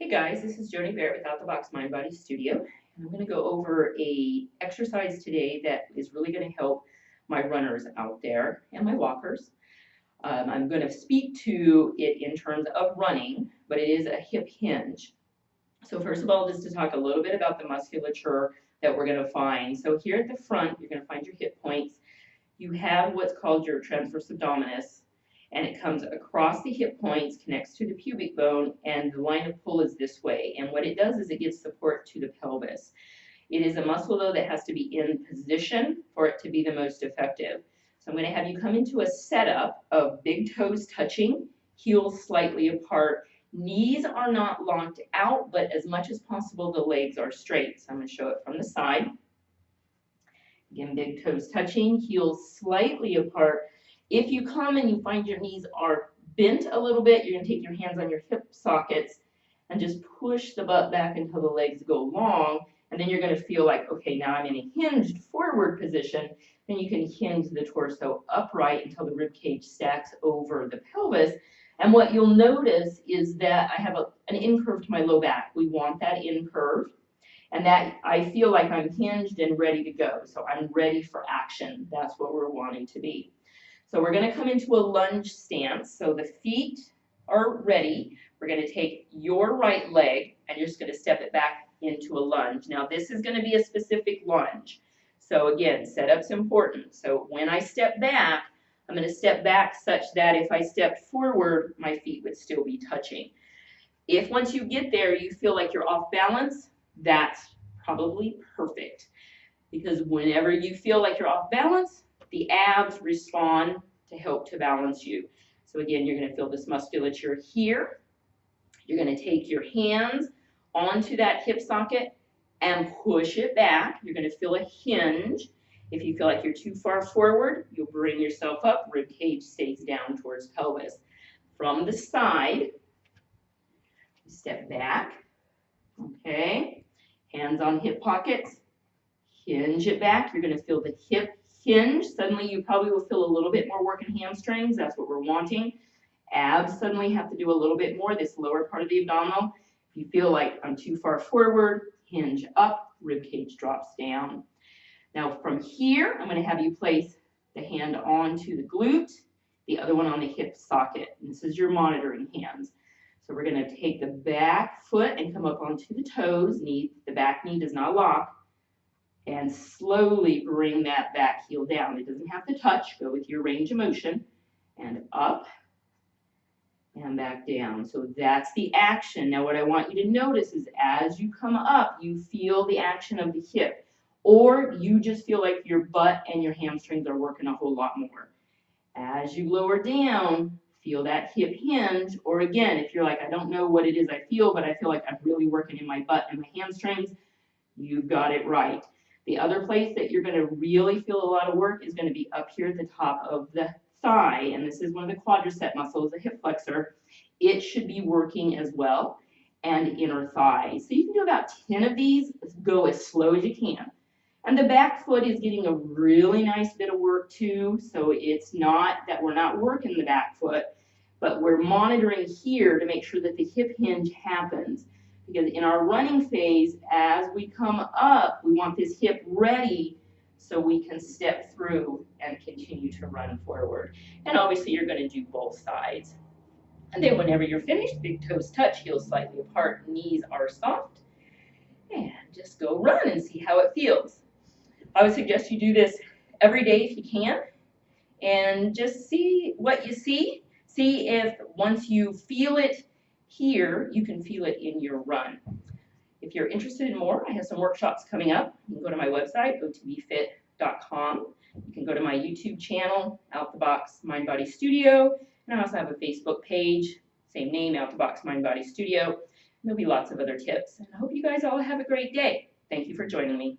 Hey guys, this is Joni Barrett with Out the Box Mind Body Studio, and I'm going to go over a exercise today that is really going to help my runners out there and my walkers. I'm going to speak to it in terms of running, but it is a hip hinge. So first of all, just to talk a little bit about the musculature that we're going to find. So here at the front, you're going to find your hip points. You have what's called your transverse abdominis, and it comes across the hip points, connects to the pubic bone, and the line of pull is this way. And what it does is it gives support to the pelvis. It is a muscle, though, that has to be in position for it to be the most effective. So I'm going to have you come into a setup of big toes touching, heels slightly apart. Knees are not locked out, but as much as possible, the legs are straight. So I'm going to show it from the side. Again, big toes touching, heels slightly apart. If you come and you find your knees are bent a little bit, you're going to take your hands on your hip sockets and just push the butt back until the legs go long. And then you're going to feel like, okay, now I'm in a hinged forward position. Then you can hinge the torso upright until the rib cage stacks over the pelvis. And what you'll notice is that I have an incurve to my low back. We want that incurve. And that I feel like I'm hinged and ready to go. So I'm ready for action. That's what we're wanting to be. So we're going to come into a lunge stance. So the feet are ready. We're going to take your right leg and you're just going to step it back into a lunge. Now this is going to be a specific lunge. So again, setup's important. So when I step back, I'm going to step back such that if I stepped forward, my feet would still be touching. If once you get there, you feel like you're off balance, that's probably perfect. Because whenever you feel like you're off balance, the abs respond to help to balance you. So again, you're going to feel this musculature here. You're going to take your hands onto that hip socket and push it back. You're going to feel a hinge. If you feel like you're too far forward, you'll bring yourself up. Rib cage stays down towards pelvis. From the side, step back. Okay. Hands on hip pockets. Hinge it back. You're going to feel the hip hinge. Suddenly you probably will feel a little bit more work in hamstrings. That's what we're wanting. Abs suddenly have to do a little bit more, this lower part of the abdominal. If you feel like I'm too far forward, hinge up, rib cage drops down. Now from here, I'm going to have you place the hand onto the glute, the other one on the hip socket. And this is your monitoring hands. So we're going to take the back foot and come up onto the toes. The back knee does not lock. And slowly bring that back heel down. It doesn't have to touch. Go with your range of motion. And up and back down. So that's the action. Now what I want you to notice is as you come up, you feel the action of the hip. Or you just feel like your butt and your hamstrings are working a whole lot more. As you lower down, feel that hip hinge. Or again, if you're like, I don't know what it is I feel, but I feel like I'm really working in my butt and my hamstrings, you've got it right. The other place that you're going to really feel a lot of work is going to be up here at the top of the thigh, and this is one of the quadricep muscles, the hip flexor. It should be working as well, and inner thigh. So you can do about 10 of these. Go as slow as you can. And the back foot is getting a really nice bit of work too, so it's not that we're not working the back foot, but we're monitoring here to make sure that the hip hinge happens. Because in our running phase, as we come up, we want this hip ready so we can step through and continue to run forward. And obviously you're going to do both sides. And then whenever you're finished, big toes touch, heels slightly apart, knees are soft. And just go run and see how it feels. I would suggest you do this every day if you can. And just see what you see. See if once you feel it here, you can feel it in your run. If you're interested in more, I have some workshops coming up. You can go to my website, otbfit.com. You can go to my YouTube channel, Out the Box Mind Body Studio. And I also have a Facebook page, same name, Out the Box Mind Body Studio. And there'll be lots of other tips. And I hope you guys all have a great day. Thank you for joining me.